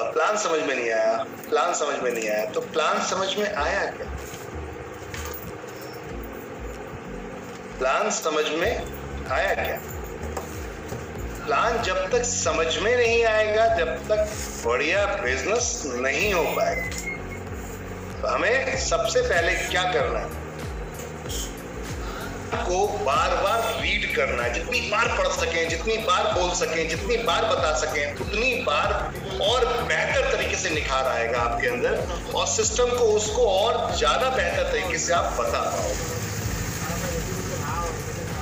Plan समझ में नहीं आया, प्लान समझ में नहीं आया। तो प्लान समझ में आया क्या? प्लान समझ में आया क्या? प्लान जब तक समझ में नहीं आएगा, जब तक बढ़िया बिजनेस नहीं हो पाएगा। तो हमें सबसे पहले क्या करना है, को बार बार रीड करना है। जितनी बार पढ़ सकें, जितनी बार बोल सकें, जितनी बार बता सकें, उतनी बार और बेहतर तरीके से निखार आएगा आपके अंदर और सिस्टम को उसको और ज्यादा बेहतर तरीके से आप बता पाओगे।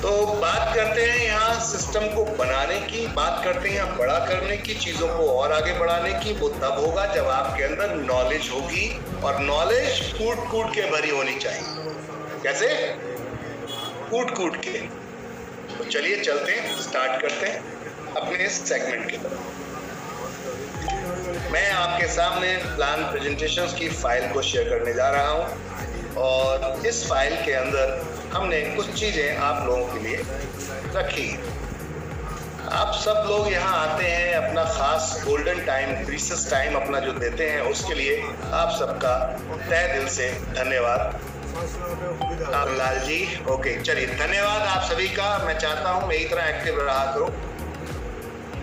तो बात करते हैं यहाँ सिस्टम को बनाने की, बात करते हैं यहाँ बड़ा करने की, चीजों को और आगे बढ़ाने की। वो तब होगा जब आपके अंदर नॉलेज होगी और नॉलेज कूट कूट के भरी होनी चाहिए। कैसे? कूट कूट के। तो चलिए चलते हैं, स्टार्ट करते हैं अपने इस सेगमेंट की तरफ। मैं आपके सामने प्लान प्रेजेंटेशंस की फाइल को शेयर करने जा रहा हूं और इस फाइल के अंदर हमने कुछ चीजें आप लोगों के लिए रखी। आप सब लोग यहाँ आते हैं, अपना खास गोल्डन टाइम, प्रीशियस टाइम अपना जो देते हैं, उसके लिए आप सबका तहे दिल से धन्यवाद। लाल जी, ओके, चलिए धन्यवाद आप सभी का। मैं चाहता हूँ मेरी तरह एक्टिव रहा करो,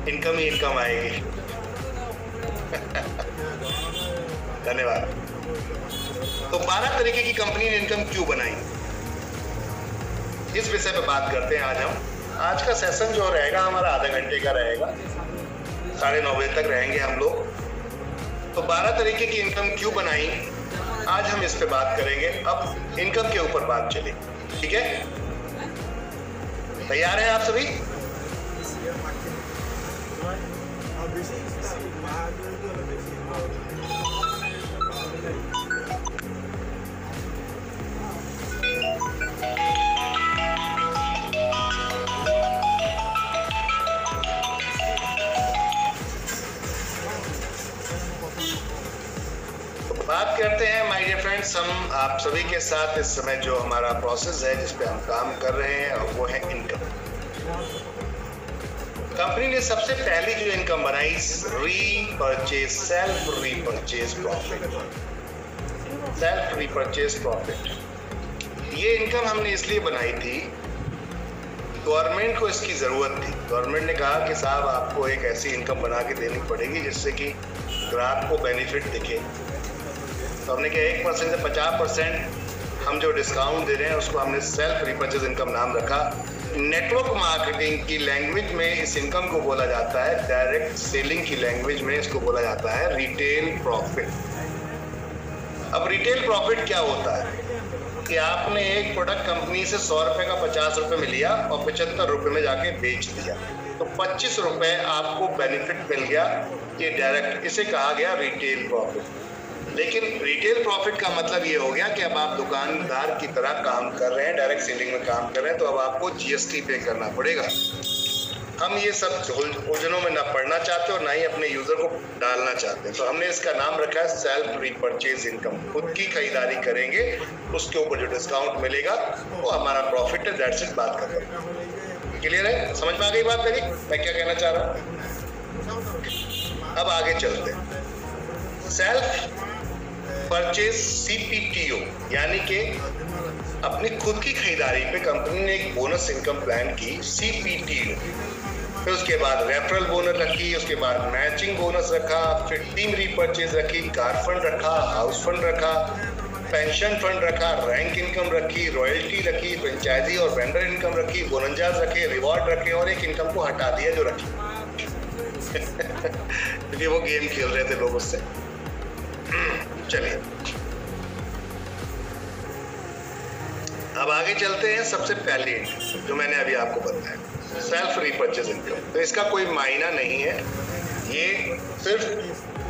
इनकम ही इनकम आएगी। धन्यवाद। तो 12 तरीके की कंपनी ने इनकम क्यों बनाई, इस विषय पे बात करते हैं आज हम। आज का सेशन जो रहेगा हमारा आधा घंटे का रहेगा, 9:30 बजे तक रहेंगे हम लोग। तो 12 तरीके की इनकम क्यों बनाई, आज हम इस पे बात करेंगे। अब इनकम के ऊपर बात चलेगी, ठीक है? तैयार हैं आप सभी? बात करते हैं माय डियर फ्रेंड्स, हम आप सभी के साथ इस समय जो हमारा प्रोसेस है जिस पे हम काम कर रहे हैं और वो है इनकम। कंपनी ने सबसे पहली जो इनकम बनाई, repurchase, self repurchase profit, self repurchase profit. ये इनकम हमने इसलिए बनाई थी, गवर्नमेंट को इसकी जरूरत थी। गवर्नमेंट ने कहा कि साहब आपको एक ऐसी इनकम बना के देनी पड़ेगी जिससे कि ग्राहक को बेनिफिट दिखे। तो हमने कहा 1% से 50% हम जो डिस्काउंट दे रहे हैं उसको हमने सेल्फ रिपर्चेज इनकम नाम रखा। नेटवर्क मार्केटिंग की लैंग्वेज में इस इनकम को बोला जाता है, डायरेक्ट सेलिंग की लैंग्वेज में इसको बोला जाता है रिटेल प्रॉफिट। अब रिटेल प्रॉफिट क्या होता है कि आपने एक प्रोडक्ट कंपनी से 100 रुपए का 50 रुपए में लिया और 75 रुपए में जाके बेच दिया, तो 25 रुपए आपको बेनिफिट मिल गया। ये डायरेक्ट, इसे कहा गया रिटेल प्रॉफिट। लेकिन रिटेल प्रॉफिट का मतलब ये हो गया कि अब आप दुकानदार की तरह काम कर रहे हैं, डायरेक्ट सेलिंग में काम कर रहे हैं, तो अब आपको जीएसटी पे करना पड़ेगा। हम ये सब उलझनों में ना पड़ना चाहते और ना ही अपने यूजर को डालना चाहते, तो हमने इसका नाम रखा है सेल्फ रीपरचेज इनकम। खुद की खरीदारी करेंगे, उसके ऊपर जो डिस्काउंट मिलेगा वो हमारा प्रॉफिट है। दैट्स इट, बात खत्म। क्लियर है? समझ में आ गई बात मेरी, मैं क्या कहना चाह रहा हूँ? अब आगे चलते हैं। सेल्फ परचेज CPTO यानी कि अपनी खुद की खरीदारी पे कंपनी ने एक बोनस इनकम प्लान की, CPTO। फिर उसके बाद रेफरल बोनस रखी, उसके बाद मैचिंग बोनस रखा, फिर टीम रीपरचेज रखी, कार फंड रखा, हाउस फंड रखा, पेंशन फंड रखा, रैंक इनकम रखी, रॉयल्टी रखी, फ्रेंचाइजी और वेंडर इनकम रखी, बोनंजास रखे, रिवॉर्ड रखे और एक इनकम को हटा दिया जो रखी क्योंकि वो गेम खेल रहे थे लोग उससे। चलिए अब आगे चलते हैं। सबसे पहले जो मैंने अभी आपको बताया, सेल्फ रीपरचेज इनकम। तो इसका कोई मायना नहीं है, ये सिर्फ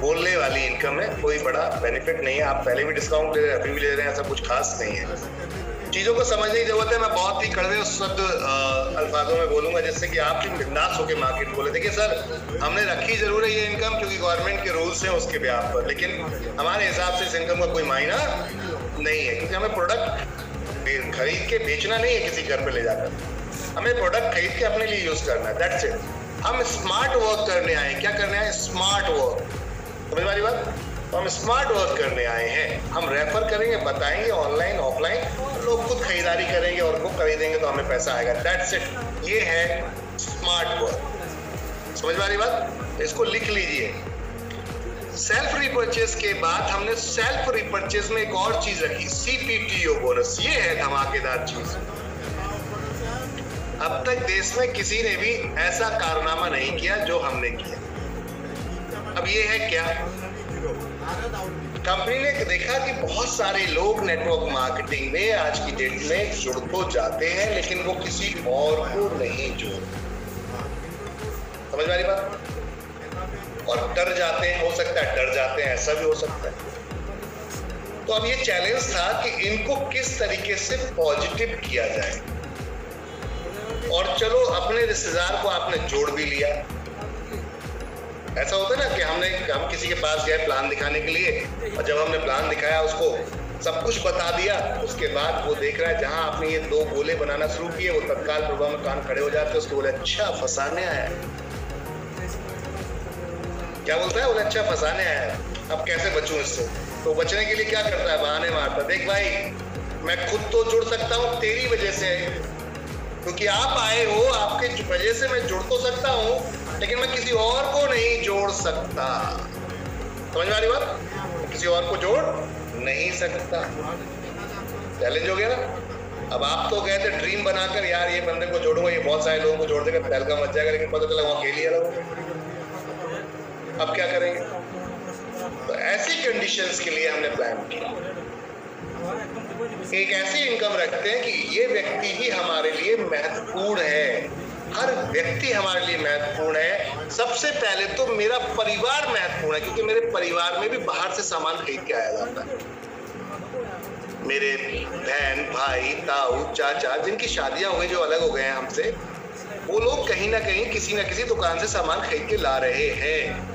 बोलने वाली इनकम है, कोई बड़ा बेनिफिट नहीं है। आप पहले भी डिस्काउंट ले रहे हैं, अभी भी ले रहे हैं, ऐसा कुछ खास नहीं है। चीज़ों को समझने की जरूरत है। मैं बहुत ही कड़वे और शुद्ध अल्फाजों में बोलूंगा जिससे कि आप भी बिंदास होकर मार्केट बोले। देखिए सर, हमने रखी जरूर है ये इनकम क्योंकि गवर्नमेंट के रूल्स हैं उसके ब्याह पर, लेकिन हमारे हिसाब से इस इनकम का कोई मायना नहीं है क्योंकि हमें प्रोडक्ट खरीद के बेचना नहीं है किसी घर पे ले जाकर, हमें प्रोडक्ट खरीद के अपने लिए यूज करना है। That's it. हम स्मार्ट वर्क करने आए। क्या करने आए? Smart work. समझ वाली बात। तो हम स्मार्ट वर्क करने आए हैं, हम रेफर करेंगे, बताएंगे ऑनलाइन ऑफलाइन, लोग खुद खरीदारी करेंगे और वो खरीदेंगे तो हमें पैसा आएगा। दैट्स इट, ये है स्मार्ट वर्क। समझ वाली बात, इसको लिख लीजिए। सेल्फ रिपर्चेज के बाद हमने सेल्फ रिपर्चेज में एक और चीज रखी, CPTO बोनस। ये है धमाकेदार चीज। अब तक देश में किसी ने भी ऐसा कारनामा नहीं किया जो हमने किया। अब ये है क्या, कंपनी ने देखा कि बहुत सारे लोग नेटवर्क मार्केटिंग में आज की डेट में जुड़ तो जाते हैं लेकिन वो किसी और को नहीं जोड़ते। समझ वाली बात। और डर जाते हैं, हो सकता है डर जाते हैं, ऐसा भी हो सकता है। तो अब ये चैलेंज था कि इनको किस तरीके से पॉजिटिव किया जाए। और चलो अपने रिश्तेदार को आपने जोड़ भी लिया। ऐसा होता है ना कि हम किसी के पास गए प्लान दिखाने के लिए, और जब हमने प्लान दिखाया उसको सब कुछ बता दिया, उसके बाद वो देख रहा है जहां आपने ये 2 गोले बनाना शुरू किए वो तत्काल प्रभाव में कान खड़े हो जाते हैं। उसको बोले अच्छा फंसाने आया है। क्या बोलता है, बोले अच्छा फंसाने आया है, अब कैसे बचूं इससे। तो बचने के लिए क्या करता है, बहाने मारता। देख भाई, मैं खुद तो जुड़ सकता हूँ तेरी वजह से, क्योंकि आप आए हो, आपके वजह से मैं जुड़ तो सकता हूँ लेकिन मैं किसी और को नहीं जोड़ सकता। समझ में आ रही बात, किसी और को जोड़ नहीं सकता। चैलेंज हो गया ना। अब आप तो गए थे ड्रीम बनाकर, यार ये बंदे को जोड़ूंगा, ये बहुत सारे लोगों को जोड़ देगा, तहलका मच जाएगा, लेकिन पता चला वहां अकेले ही रहोगे। अब क्या करेंगे। तो ऐसी कंडीशंस के लिए हमने प्लान किया, एक ऐसी इनकम रखते हैं कि ये व्यक्ति ही हमारे लिए महत्वपूर्ण है। हर व्यक्ति हमारे लिए महत्वपूर्ण है। सबसे पहले तो मेरा परिवार महत्वपूर्ण है, क्योंकि मेरे परिवार में भी बाहर से सामान खरीद के आया जाता है। मेरे बहन भाई ताऊ चाचा जिनकी शादियां हो गई, जो अलग हो गए हैं हमसे, वो लोग कहीं ना कहीं किसी ना किसी दुकान से सामान खरीद के ला रहे हैं।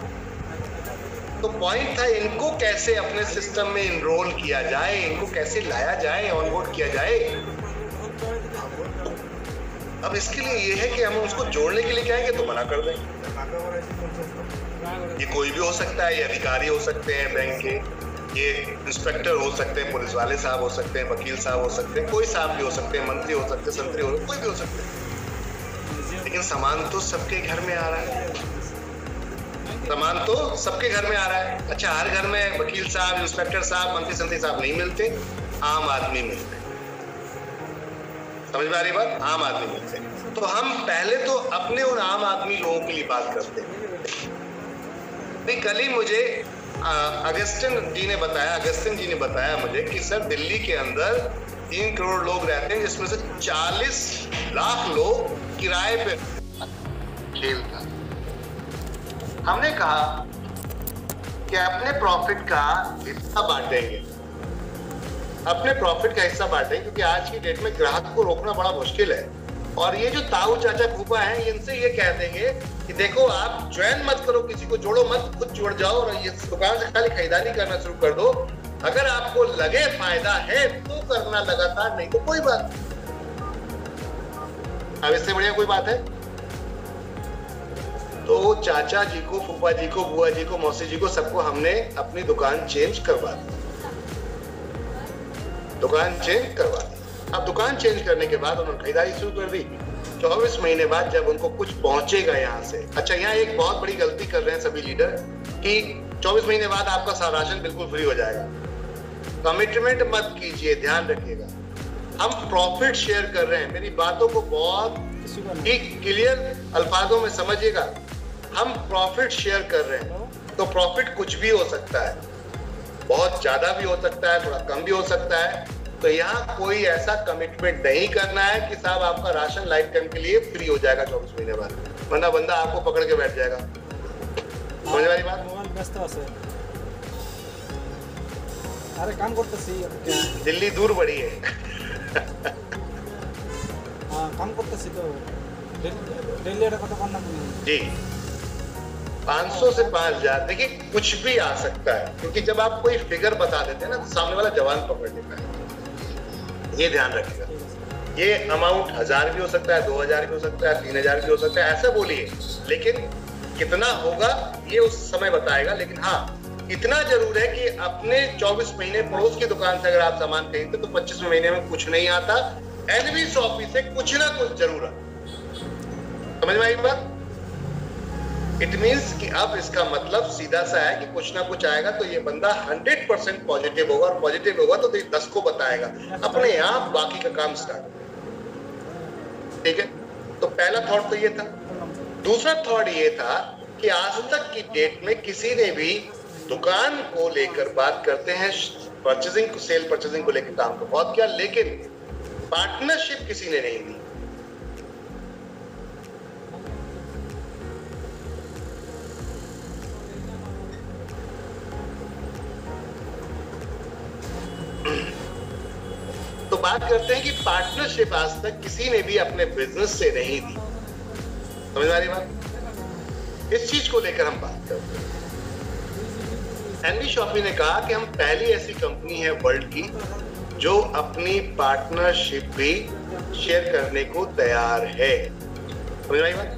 तो पॉइंट था इनको कैसे अपने सिस्टम में इनरोल किया जाए, इनको कैसे लाया जाए, ऑनबोर्ड किया जाए। अब इसके लिए ये है कि हम उसको जोड़ने के लिए क्या है तो मना कर दें। ये कोई भी हो सकता है, ये अधिकारी हो सकते हैं बैंक के, ये इंस्पेक्टर हो सकते हैं, पुलिस वाले साहब हो सकते हैं, वकील साहब हो सकते हैं, कोई साहब भी हो सकते हैं, मंत्री हो सकते हैं, संतरी हो, कोई भी हो सकते हैं। लेकिन सामान तो सबके घर में आ रहा है, सामान तो सबके घर में आ रहा है। अच्छा, हर घर में वकील साहब, इंस्पेक्टर साहब, मंत्री संतरी साहब नहीं मिलते, आम आदमी मिलते। समझ में आ रही बात, आम आदमी मिलते। तो हम पहले तो अपने उन आम आदमी लोगों के लिए बात करते हैं। कल ही मुझे अगस्टिन जी ने बताया मुझे कि सर दिल्ली के अंदर 3 करोड़ लोग रहते हैं, जिसमें से 40 लाख लोग किराए पे खेलता। हमने कहा कि अपने प्रॉफिट का हिस्सा बांटेंगे, क्योंकि आज की डेट में ग्राहक को रोकना बड़ा मुश्किल है। और ये जो ताऊ चाचा फूफा हैं, इनसे ये कह देंगे कि देखो आप ज्वाइन मत करो, किसी को जोड़ो मत, खुद जुड़ जाओ और ये दुकान से खाली खरीदारी करना शुरू कर दो। अगर आपको लगे फायदा है तो करना लगातार, नहीं तो कोई बात। अब इससे बढ़िया कोई बात है? तो चाचा जी को, फूफा जी को, बुआ जी को, मौसी जी को, सबको हमने अपनी दुकान चेंज करवा दी। अब दुकान चेंज करने के बाद उन्होंने खरीदारी शुरू कर दी। 24 महीने बाद जब उनको कुछ पहुंचेगा यहाँ से, अच्छा यहाँ एक बहुत बड़ी गलती कर रहे हैं सभी लीडर कि 24 महीने बाद आपका सारा राशन बिल्कुल फ्री हो जाएगा। कमिटमेंट मत कीजिए, ध्यान रखिएगा। हम प्रॉफिट शेयर कर रहे हैं, मेरी बातों को बहुत ही क्लियर अल्फाजों में समझिएगा। हम प्रॉफिट शेयर कर रहे हैं, तो प्रॉफिट कुछ भी हो सकता है, बहुत ज्यादा भी हो सकता है, थोड़ा कम भी हो सकता है। तो यहाँ कोई ऐसा कमिटमेंट नहीं करना है कि साहब आपका राशन लाइफ टाइम के लिए फ्री हो जाएगा 24 महीने बाद, वरना बंदा आपको पकड़ के बैठ जाएगा। समझ वाली बात? अरे काम करते दिल्ली दूर बड़ी है। काम करते तो दिल्ली जी 500 से 5000, देखिए कुछ भी आ सकता है, क्योंकि जब आप कोई फिगर बता देते हैं ना तो सामने वाला जवान पकड़ लेता है। ये ध्यान रखिएगा। ये अमाउंट 1000 भी हो सकता है, 2000 भी हो सकता है, 3000 भी हो सकता है, ऐसा बोलिए, लेकिन कितना होगा ये उस समय बताएगा। लेकिन हाँ, इतना जरूर है कि अपने 24 महीने पड़ोस की दुकान से अगर आप सामान खरीदते तो 25वें महीने में कुछ नहीं आता, एनवी शॉपी से कुछ ना कुछ जरूर आता। समझ में आई बात? इट मीन्स कि अब इसका मतलब सीधा सा है कि कुछ ना कुछ आएगा तो ये बंदा 100% पॉजिटिव होगा, और पॉजिटिव होगा तो 10 को बताएगा, अपने आप बाकी का काम स्टार्ट। ठीक है, तो पहला थॉट तो ये था। दूसरा थॉट ये था कि आज तक की डेट में किसी ने भी दुकान को लेकर बात करते हैं, परचेजिंग सेल परचेजिंग को लेकर काम को बहुत किया, लेकिन पार्टनरशिप किसी ने नहीं दी। तो बात करते हैं कि पार्टनरशिप आज तक किसी ने भी अपने बिजनेस से नहीं दी। समझ आ रही बात? इस चीज को लेकर हम बात करते हैं। एनवी शॉपी ने कहा कि हम पहली ऐसी कंपनी है वर्ल्ड की जो अपनी पार्टनरशिप भी शेयर करने को तैयार है। समझ आई बात?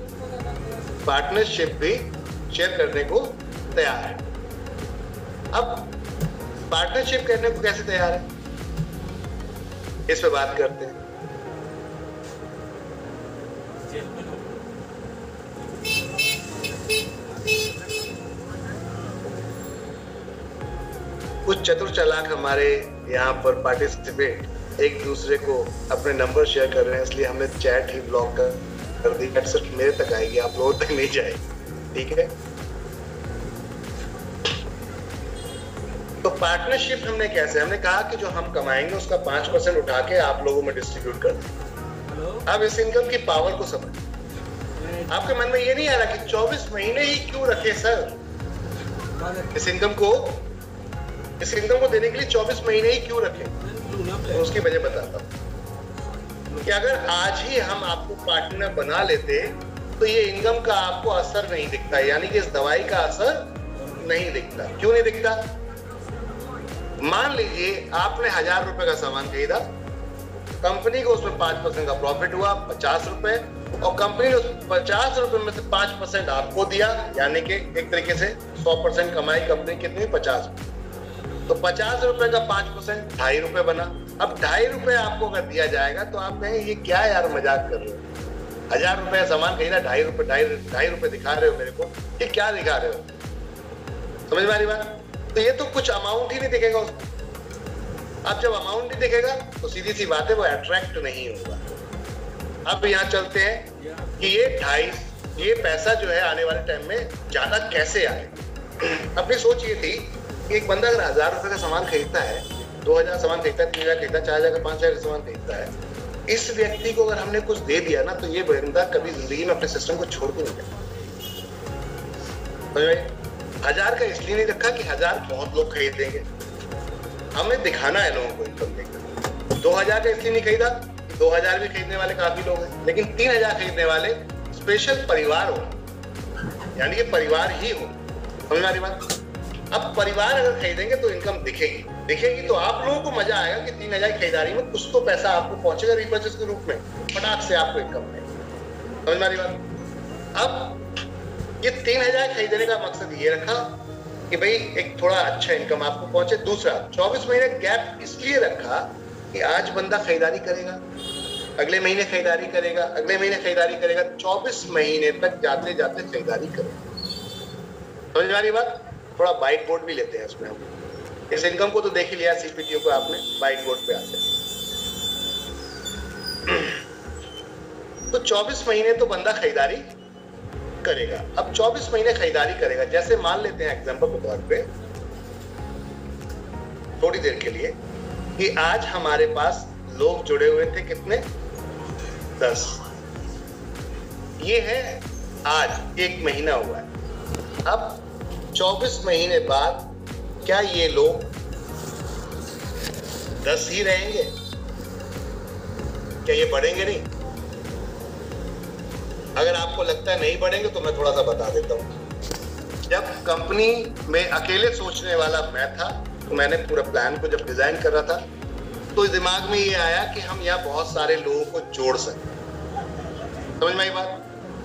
पार्टनरशिप भी शेयर करने को तैयार है। अब पार्टनरशिप करने को कैसे तैयार है, इस पे बात करते हैं। कुछ चतुर चालाक हमारे यहाँ पर पार्टिसिपेट एक दूसरे को अपने नंबर शेयर कर रहे हैं, इसलिए हमने चैट ही ब्लॉक कर दी। सिर्फ मेरे तक आएगी, आप लोगों तक नहीं जाएगी। ठीक है, तो पार्टनरशिप हमने कैसे, हमने कहा कि जो हम कमाएंगे उसका 5% उठा के आप लोगों में डिस्ट्रीब्यूट कर दें। अब इस इनकम की पावर को समझ। आपके मन में ये नहीं आ रहा कि 24 महीने ही क्यों रखे सर? इस इनकम को देने के लिए 24 महीने ही क्यों रखें? तो उसकी वजह बताता हूं कि अगर आज ही हम आपको पार्टनर बना लेते तो ये इनकम का आपको असर नहीं दिखता, यानी कि इस दवाई का असर नहीं दिखता। क्यों नहीं दिखता? मान लीजिए आपने 1000 रुपए का सामान खरीदा, कंपनी को उसमें 5% का प्रॉफिट हुआ 50 रुपए, और कंपनी ने उस 50 रुपए में से 5% आपको दिया, यानी कि एक तरीके से 100% कमाई कंपनी कितनी? 50। तो 50 रुपए का 5% 2.5 रुपए बना। अब 2.5 रुपए आपको अगर दिया जाएगा तो आप कहेंगे ये क्या यार, मजाक कर रहे हो? 1000 रुपए का सामान खरीदा, 2.5 रुपए दिखा रहे हो मेरे को, ये क्या दिखा रहे हो? समझ में आ रही बात? तो ये तो कुछ अमाउंट ही नहीं दिखेगा उसको। अब जब अमाउंट नहीं दिखेगा तो सीधी सी बात है वो अट्रैक्ट नहीं होगा। अब यहाँ चलते हैं कि ये पैसा जो है आने वाले टाइम में ज्यादा कैसे आए। अपनी सोच ये थी कि एक बंदा अगर 1000 रुपए का सामान खरीदता है, 2000 सामान खरीदता है, 3000 खरीदता है, 4000 का 5000 का सामान खरीदता है, इस व्यक्ति को अगर हमने कुछ दे दिया ना तो ये बंदा कभी जिंदगी में अपने सिस्टम को छोड़ के नहीं जाता। 1000 का इसलिए नहीं रखा कि 1000 बहुत लोग खरीदेंगे, हमें दिखाना है लोगों को इनकम देकर। 2000 का इसलिए नहीं खरीदा, 2000 भी खरीदने वाले काफी लोग हैं, लेकिन 3000 खरीदने वाले स्पेशल परिवार हो, यानी कि परिवार ही हो। समझ में आ रही बात? अब परिवार अगर खरीदेंगे तो इनकम दिखेगी तो आप लोगों को मजा आएगा कि 3000 खरीदारी में कुछ तो पैसा आपको पहुंचेगा रिपर्चेस के रूप में, फटाक से आपको इनकम में। समझ में आ रही बात? अब ये 3000 खरीदने का मकसद ये रखा कि भाई एक थोड़ा अच्छा इनकम आपको पहुंचे। दूसरा, 24 महीने गैप इसलिए रखा कि आज बंदा खरीदारी करेगा, अगले महीने खरीदारी करेगा, अगले महीने खरीदारी करेगा, 24 महीने तक जाते जाते खरीदारी करेगा। समझ में आ रही बात? थोड़ा वाइट बोर्ड भी लेते हैं इसमें हम। इस इनकम को तो देख ही लिया सीपीटीओ को आपने, वाइट बोर्ड पे आते हैं। तो 24 महीने तो बंदा खरीदारी करेगा। अब 24 महीने खरीदारी करेगा, जैसे मान लेते हैं एग्जांपल के तौर पे थोड़ी देर के लिए कि आज हमारे पास लोग जुड़े हुए थे कितने? 10। ये है आज 1 महीना हुआ है। अब 24 महीने बाद क्या ये लोग 10 ही रहेंगे? क्या ये बढ़ेंगे नहीं? अगर आपको लगता है नहीं बढ़ेंगे तो मैं थोड़ा सा बता देता हूं। जब कंपनी में अकेले सोचने वाला मैं था तो मैंने पूरा प्लान को जब डिजाइन कर रहा था तो दिमाग में ये आया कि हम यहाँ बहुत सारे लोगों को जोड़ सकते। समझ में आई बात?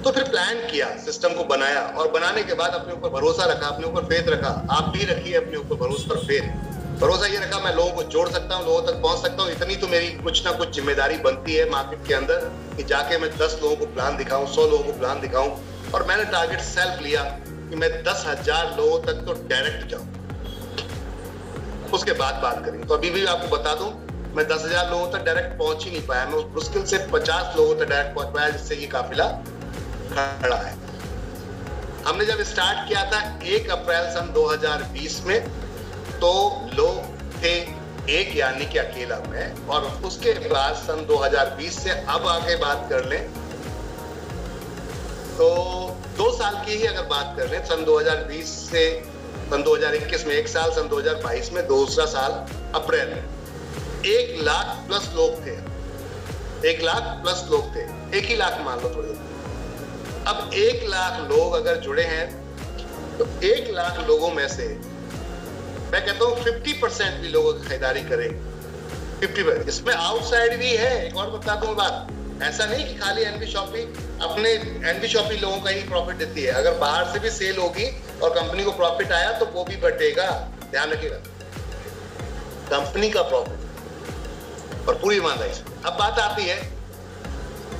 तो फिर प्लान किया, सिस्टम को बनाया और बनाने के बाद अपने ऊपर भरोसा रखा, अपने ऊपर फेथ रखा। आप भी रखिए अपने ऊपर भरोसा और फेथ। भरोसा ये रखा मैं लोगों को जोड़ सकता हूँ, लोगों तक पहुंच सकता हूँ। इतनी तो मेरी कुछ ना कुछ जिम्मेदारी बनती है मार्केट के अंदर कि जाके मैं 10 लोगों को प्लान दिखाऊं, 100 लोगों को प्लान दिखाऊं। और मैंने टारगेट सेल्फ लिया कि मैं 10,000 लोगों तक तो डायरेक्ट जाऊं, उसके बाद बात करेंगे। तो अभी भी आपको बता दूं, मैं 10,000 लोगों तक डायरेक्ट पहुंच ही नहीं पाया। मैं मुश्किल से 50 लोगों तक डायरेक्ट पहुंच पाया, जिससे ये काफिला खड़ा है। हमने जब स्टार्ट किया था 1 अप्रैल सन 2020 में, तो लोग थे एक, यानी कि अकेला मैं। और उसके बाद सन 2020 से अब आगे बात कर लें तो 2 साल की ही अगर बात कर लें, सन 2020 से सन 2021 में 1 साल, सन 2022 में दूसरा साल अप्रैल में 1 लाख प्लस लोग थे। 1 लाख प्लस लोग थे, 1 ही लाख मान लो थोड़ी। अब 1 लाख लोग अगर जुड़े हैं तो 1 लाख लोगों में से मैं कहता हूँ 50% भी लोगों की खरीदारी करेंगे। 50%। इसमें आउटसाइड भी है। एक और बता दूं बात, ऐसा नहीं कि खाली एनबी शॉपी, अपने एनबी शॉपी लोगों का ही प्रॉफिट देती है। अगर बाहर से भी सेल होगी और कंपनी को प्रॉफिट आया तो वो भी बटेगा, ध्यान रखिएगा, कंपनी का प्रॉफिट और पूरी ईमानदारी से। अब बात आती है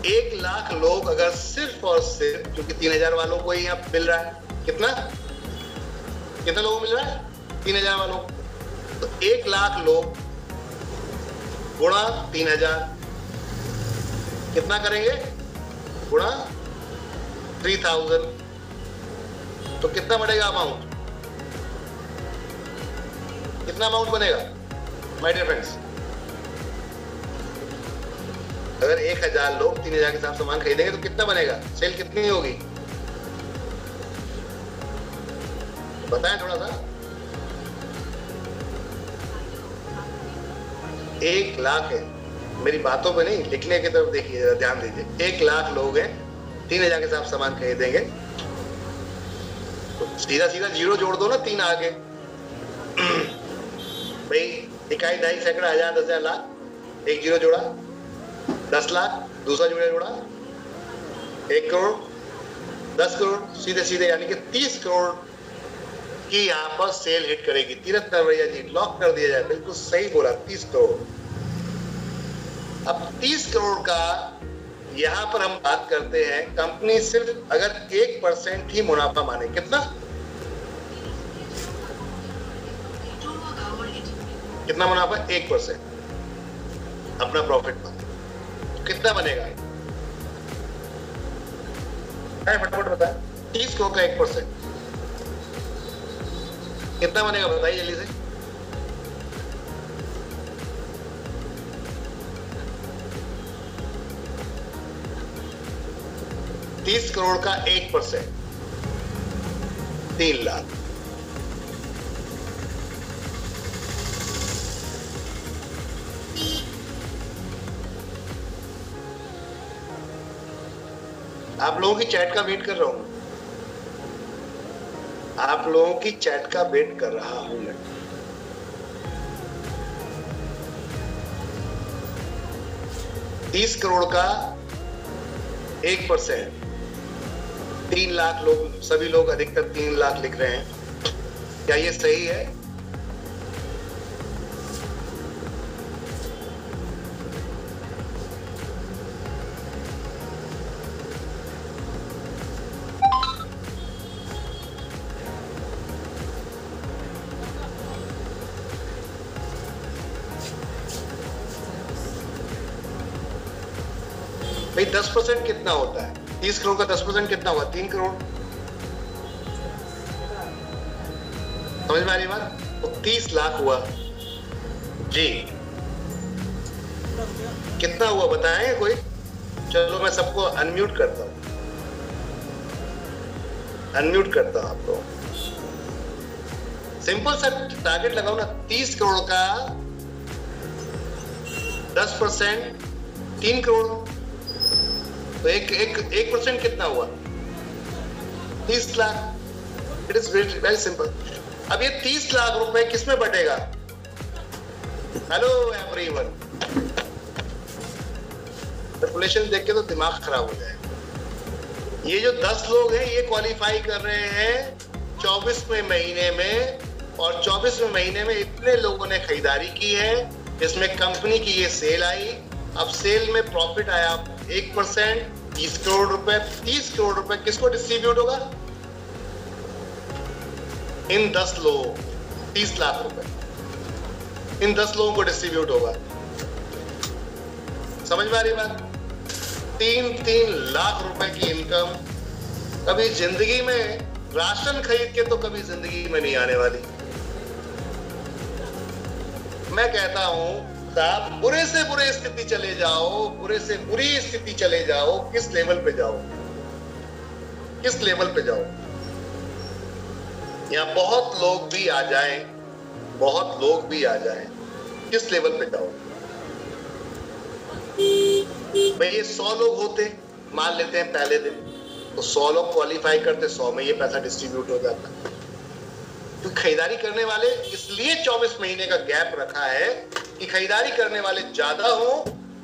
1 लाख लोग अगर सिर्फ और सिर्फ, क्योंकि 3,000 वालों को ही यहाँ मिल रहा है, कितना लोगों को मिल रहा है? 3,000 वालों को। तो 1 लाख लोग गुणा 3,000 कितना करेंगे? गुणा 3,000, तो कितना बढ़ेगा अमाउंट? कितना अमाउंट बनेगा माय डियर फ्रेंड्स? अगर 1,000 लोग 3,000 के साथ सामान खरीदेंगे तो कितना बनेगा? सेल कितनी होगी बताएं थोड़ा सा। 1 लाख है, मेरी बातों पे नहीं, लिखने की तरफ देखिए, ध्यान दीजिए। 1 लाख लोग हैं, 3,000 के साथ सामान खरीदेंगे तो सीधा सीधा जीरो जोड़ दो ना, 3 आगे। भाई 1, 2, 3 हजार 10,000 लाख, 1 जीरो जोड़ा, 10 लाख, दूसरा जोड़ा 1 करोड़, 10 करोड़, सीधे सीधे यानी कि 30 करोड़ की यहाँ पर सेल हिट करेगी। तीरथ नरवैया जी, लॉक कर दिया जाए। बिल्कुल सही बोला, 30 करोड़। अब 30 करोड़ का यहाँ पर हम बात करते हैं, कंपनी सिर्फ अगर 1% ही मुनाफा माने, कितना मुनाफा? 1% अपना प्रॉफिट माने, कितना बनेगा? फटाफट बताएं। 30 करोड़ का 1% कितना बनेगा बताइए जल्दी से। $30 करोड़ का 1%, 3 लाख। आप लोगों की चैट का वेट कर रहा हूं, आप लोगों की चैट का वेट कर रहा हूं मैं। $30 करोड़ का 1%, 3 लाख लोग, सभी लोग अधिकतर 3 लाख लिख रहे हैं। क्या ये सही है? भाई 10% कितना होता है? 30 करोड़ का 10% कितना होगा? 3 करोड़। समझ में आ रही बात? तो 30 लाख हुआ जी। कितना हुआ बताएंगे कोई? चलो मैं सबको अनम्यूट करता हूं, अनम्यूट करता हूं आपको। सिंपल सा टारगेट लगाओ ना, 30 करोड़ का 10%, 3 करोड़। तो 1% कितना हुआ? 30 lakh. It is very simple. अब ये 30 लाख रुपए किसमें बटेगा? हेलो एवरीवन, कैलकुलेशन देख के तो दिमाग खराब हो जाएगा। ये जो 10 लोग हैं ये क्वालिफाई कर रहे हैं 24वें महीने में, और 24वें महीने में इतने लोगों ने खरीदारी की है। इसमें कंपनी की ये सेल आई। अब सेल में प्रॉफिट आया 1%, 30 करोड़ रुपए। 30 करोड़ रुपए किसको डिस्ट्रीब्यूट होगा? इन 10 लोगों, 30 लाख रुपए इन 10 लोगों को डिस्ट्रीब्यूट होगा। समझ में आ रही बात? 3-3 लाख रुपए की इनकम कभी जिंदगी में, राशन खरीद के तो कभी जिंदगी में नहीं आने वाली। मैं कहता हूं आप बुरे से बुरे स्थिति चले जाओ, बुरे से बुरी स्थिति चले जाओ, किस लेवल पे जाओ, किस लेवल पे जाओ। यहां बहुत लोग भी आ जाएं, बहुत लोग भी आ जाएं, किस लेवल पे जाओ भाई। ये 100 लोग होते, मान लेते हैं पहले दिन, तो 100 लोग क्वालिफाई करते, 100 में ये पैसा डिस्ट्रीब्यूट हो जाता। तो खरीदारी करने वाले, इसलिए 24 महीने का गैप रखा है कि खरीदारी करने वाले ज्यादा हो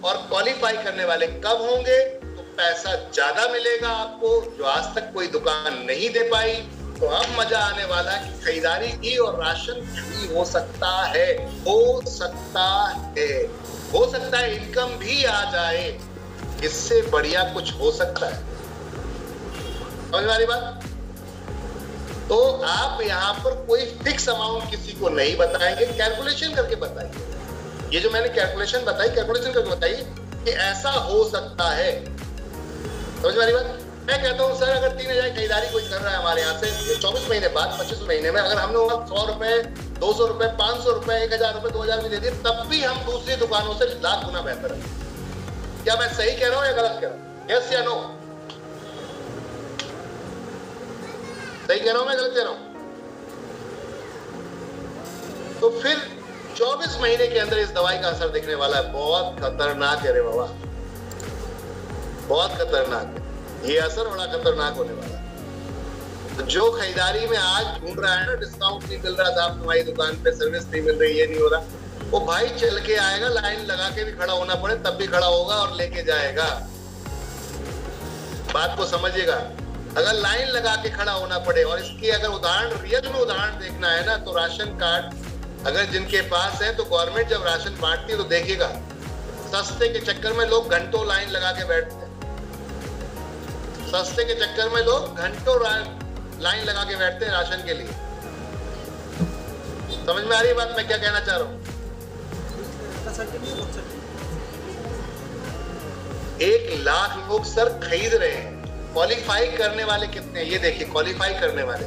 और क्वालिफाई करने वाले कब होंगे, तो पैसा ज्यादा मिलेगा आपको, जो आज तक कोई दुकान नहीं दे पाई। तो अब मजा आने वाला कि खरीदारी की और राशन भी हो सकता है, हो सकता है, हो सकता है इनकम भी आ जाए। इससे बढ़िया कुछ हो सकता है? समझ वाली बात? तो आप यहाँ पर कोई फिक्स अमाउंट किसी को नहीं बताएंगे, कैलकुलेशन करके बताइए। ये जो मैंने कैलकुलेशन बताई, कैलकुलेशन करके बताइए कि ऐसा हो सकता है। समझ वाली बात? मैं कहता हूँ सर, अगर 3000 खरीदारी कोई कर रहा है हमारे यहाँ से 24 महीने बाद, 25 महीने में, अगर हमने 100 रुपए, 200 रुपए, 500 रुपए, 1000 रुपए, 2000 भी दे दिए, तब भी हम दूसरी दुकानों से लाख गुना बेहतर है। क्या मैं सही कह रहा हूँ या गलत कह रहा हूँ? यस या नो? सही कह रहा हूं मैं, गलत कह रहा हूं? तो फिर 24 महीने के अंदर इस दवाई का असर दिखने वाला है। बहुत खतरनाक है रे बाबा, बहुत खतरनाक है ये असर, बड़ा खतरनाक होने वाला है। तो जो खरीदारी में आज ढूंढ रहा है ना, डिस्काउंट नहीं मिल रहा साहब तुम्हारी दुकान पे, सर्विस नहीं मिल रही, ये नहीं हो रहा, वो भाई चल के आएगा, लाइन लगा के भी खड़ा होना पड़े तब भी खड़ा होगा और लेके जाएगा। बात को समझिएगा। अगर लाइन लगा के खड़ा होना पड़े, और इसकी अगर उदाहरण, रियल में उदाहरण देखना है ना, तो राशन कार्ड अगर जिनके पास है, तो गवर्नमेंट जब राशन बांटती है तो देखिएगा, सस्ते के चक्कर में लोग घंटों लाइन लगा के बैठते हैं। सस्ते के चक्कर में लोग घंटों लाइन लगा के बैठते हैं राशन के लिए। समझ में आ रही है बात मैं क्या कहना चाह रहा हूँ? 1 लाख लोग सर खरीद रहे हैं। क्वालिफाई करने वाले कितने? ये देखिए, क्वालिफाई करने वाले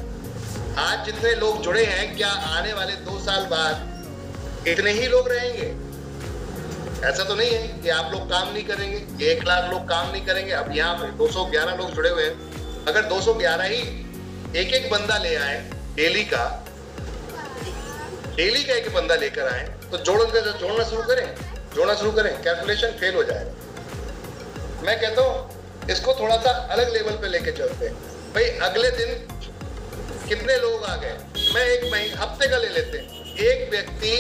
आज जितने लोग जुड़े हैं, क्या आने वाले 2 साल बाद इतने ही लोग रहेंगे? ऐसा तो नहीं है कि आप लोग काम नहीं करेंगे, 1 लाख लोग काम नहीं करेंगे। अब यहाँ पे 211 लोग जुड़े हुए हैं, अगर 211 ही एक बंदा ले आए, डेली का एक बंदा लेकर आए, तो जोड़ना शुरू करें, कैलकुलेशन फेल हो जाएगा। मैं कहता हूँ इसको थोड़ा सा अलग लेवल पे लेके चलते हैं। भाई अगले दिन कितने लोग आ गए, मैं 1 महीने हफ्ते का ले लेते हैं। एक व्यक्ति,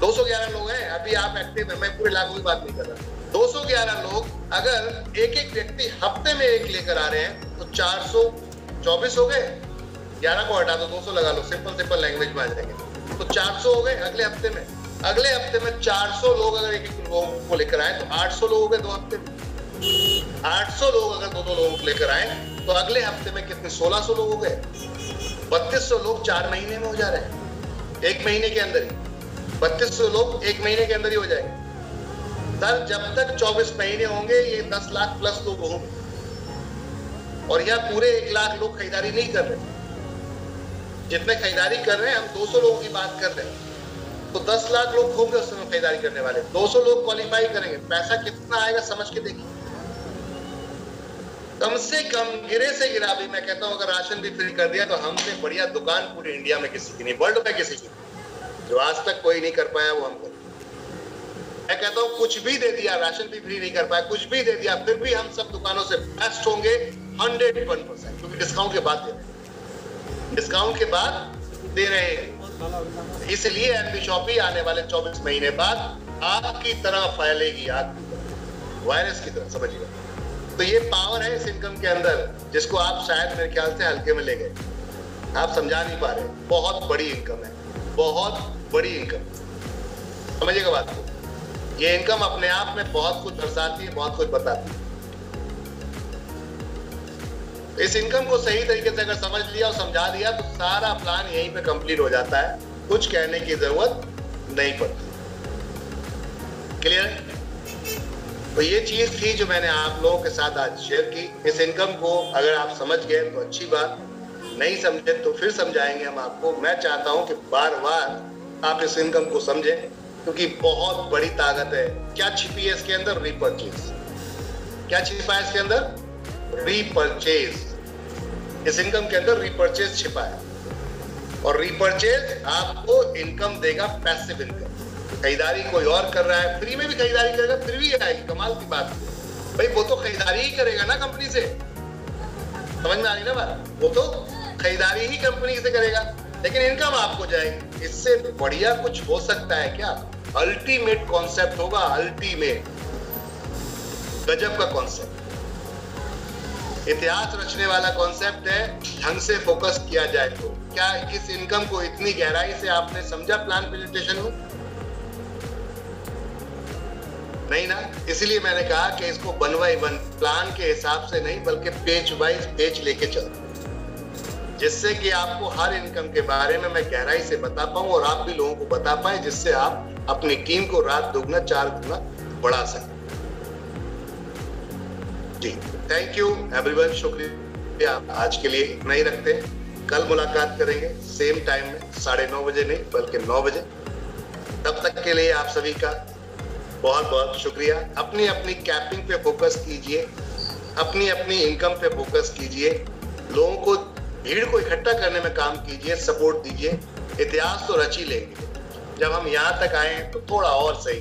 211 लोग हैं अभी आप एक्टिव है, मैं पूरे लाखों की बात नहीं कर रहा। 211 लोग अगर एक व्यक्ति हफ्ते में 1 लेकर आ रहे हैं, तो 424 हो गए। 11 को हटा दो, 200 लगा लो, सिंपल लैंग्वेज में आ जाएंगे, तो 400 हो गए। अगले हफ्ते में 400 लोग अगर एक लोगों को लेकर आए, तो 800 लोग हो गए 2 हफ्ते में। 800 लोग अगर 2 लोगों को लेकर आए, तो अगले हफ्ते में कितने? 1600 लोग हो गए। 3200 लोग 4 महीने में हो जा रहे हैं, 1 महीने के अंदर ही 3200 लोग 1 महीने के अंदर ही हो जाएंगे। सर जब तक 24 महीने होंगे, ये 10 लाख प्लस लोग होंगे, और यहाँ पूरे 1 लाख लोग खरीदारी नहीं कर रहे। जितने खरीदारी कर रहे हैं, हम 200 लोगों की बात कर रहे हैं, तो 10 लाख लोग होंगे उस समय खरीदारी करने वाले। 200 लोग क्वालिफाई करेंगे, पैसा कितना आएगा समझ के देखिए। कम से कम गिरे से गिरा भी, मैं कहता हूं अगर राशन भी फ्री कर दिया, तो हमसे बढ़िया दुकान पूरे इंडिया में किसी की नहीं, वर्ल्ड में किसी की, जो आज तक कोई नहीं कर पाया वो हम करें। मैं कहता हूं कुछ भी दे दिया, राशन भी फ्री नहीं कर पाया, कुछ भी दे दिया, फिर भी हम सब दुकानों से बेस्ट होंगे 101%, क्योंकि डिस्काउंट के बाद दे रहे हैं, डिस्काउंट के बाद दे रहे हैं। इसलिए एनबी शॉपी आने वाले 24 महीने बाद आग की तरह फैलेगी, आग की तरह, वायरस की तरह, समझिएगा। तो ये पावर है इस इनकम के अंदर, जिसको आप शायद मेरे ख्याल से हल्के में ले गए, आप समझा नहीं पा रहे। बहुत बड़ी इनकम है, बहुत बड़ी इनकम, समझिएगा बात को। ये इनकम अपने आप में बहुत कुछ दर्शाती है, बहुत कुछ बताती है। इस इनकम को सही तरीके से अगर समझ लिया और समझा दिया तो सारा प्लान यहीं पे कंप्लीट हो जाता है, कुछ कहने की जरूरत नहीं पड़ती। क्लियर है? तो ये चीज थी जो मैंने आप लोगों के साथ आज शेयर की। इस इनकम को अगर आप समझ गए तो अच्छी बात, नहीं समझे तो फिर समझाएंगे हम आपको। मैं चाहता हूं कि बार बार आप इस इनकम को समझें, क्योंकि बहुत बड़ी ताकत है। क्या छिपी है इसके अंदर? रीपरचेज। क्या छिपा है इसके अंदर? रीपरचेज। इस इनकम के अंदर रीपरचेज छिपा है, और रीपरचेज आपको इनकम देगा, पैसिव इनकम। खरीदारी कोई और कर रहा है, फ्री में भी खरीदारी करेगा, फिर भी आएगी। कमाल की बात है भाई, वो तो खरीदारी ही करेगा ना कंपनी से, समझ में आ रही ना बात? वो तो खरीदारी ही कंपनी से करेगा, लेकिन इनकम आपको जाएगी। इससे बढ़िया कुछ हो सकता है क्या? अल्टीमेट कॉन्सेप्ट होगा, अल्टीमेट, गजब का कॉन्सेप्ट, इतिहास रचने वाला कॉन्सेप्ट है। ढंग से फोकस किया जाए तो। क्या इस इनकम को इतनी गहराई से आपने समझा प्लान प्रेजेंटेशन में? नहीं ना? इसलिए मैंने कहा कि इसको वन बाय वन, प्लान के हिसाब से नहीं बल्कि पेज वाइज पेज लेके चलते, जिससे कि आपको हर इनकम के बारे में मैं गहराई से बता पाऊं और आप भी लोगों को बता पाए, जिससे आप अपनी टीम को रात दुगना चार गुना बढ़ा सकें। जी, थैंक यू एवरीवन, शुक्रिया। आज के लिए इतना ही रखते हैं, कल मुलाकात करेंगे सेम टाइम में, 9:30 बजे नहीं बल्कि 9 बजे। तब तक के लिए आप सभी का बहुत बहुत शुक्रिया। अपनी अपनी कैपिंग पे फोकस कीजिए, अपनी अपनी इनकम पे फोकस कीजिए, लोगों को, भीड़ को इकट्ठा करने में काम कीजिए, सपोर्ट दीजिए। इतिहास तो रच ही लेंगे, जब हम यहाँ तक आए तो थोड़ा और सही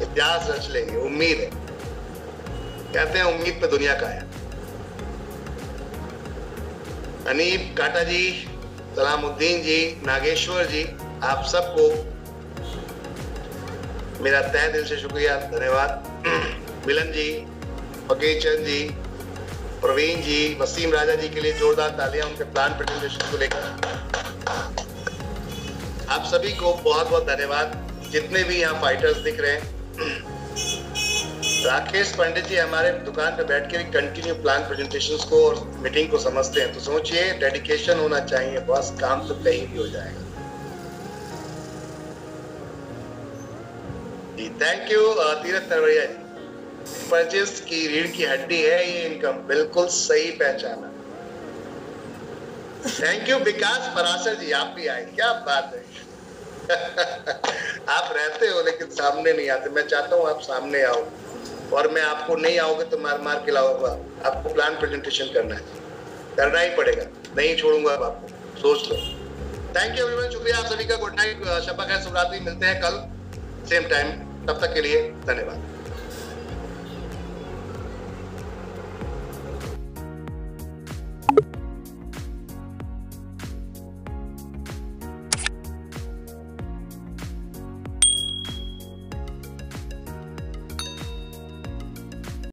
इतिहास रच लेंगे, उम्मीद है। कहते हैं उम्मीद पे दुनिया का है। अनीब काटा जी, सलामुद्दीन जी, नागेश्वर जी, आप सबको मेरा तहे दिल से शुक्रिया, धन्यवाद। मिलन जी, फकीर चंद जी, प्रवीण जी, वसीम राजा जी के लिए जोरदार तालियां उनके प्लान प्रेजेंटेशन को लेकर। आप सभी को बहुत बहुत धन्यवाद, जितने भी यहाँ फाइटर्स दिख रहे हैं। राकेश पंडित जी हमारे दुकान पे बैठ के भी कंटिन्यू प्लान प्रेजेंटेशंस को और मीटिंग को समझते हैं, तो सोचिए डेडिकेशन होना चाहिए बॉस, काम तो कहीं भी हो जाएगा। जी thank you Tirath Tarwadiya ji. Purchase की रीढ़ की हड्डी है ये इनकम, बिल्कुल सही पहचाना। थैंक यू विकास पराशर जी, आप भी आए, क्या बात है। आप रहते हो लेकिन सामने नहीं आते, मैं चाहता हूँ आप सामने आओ, और मैं आपको नहीं आओगे तो मार मार के लाऊंगा। आपको प्लान प्रेजेंटेशन करना है, करना ही पड़ेगा, नहीं छोड़ूंगा अब आपको, सोच लो। थैंक यू एवरीवन, शुक्रिया आप सभी का। गुड नाइट, शब्बा खैर, शुभ रात्रि। मिलते हैं कल सेम टाइम, तब तक के लिए धन्यवाद।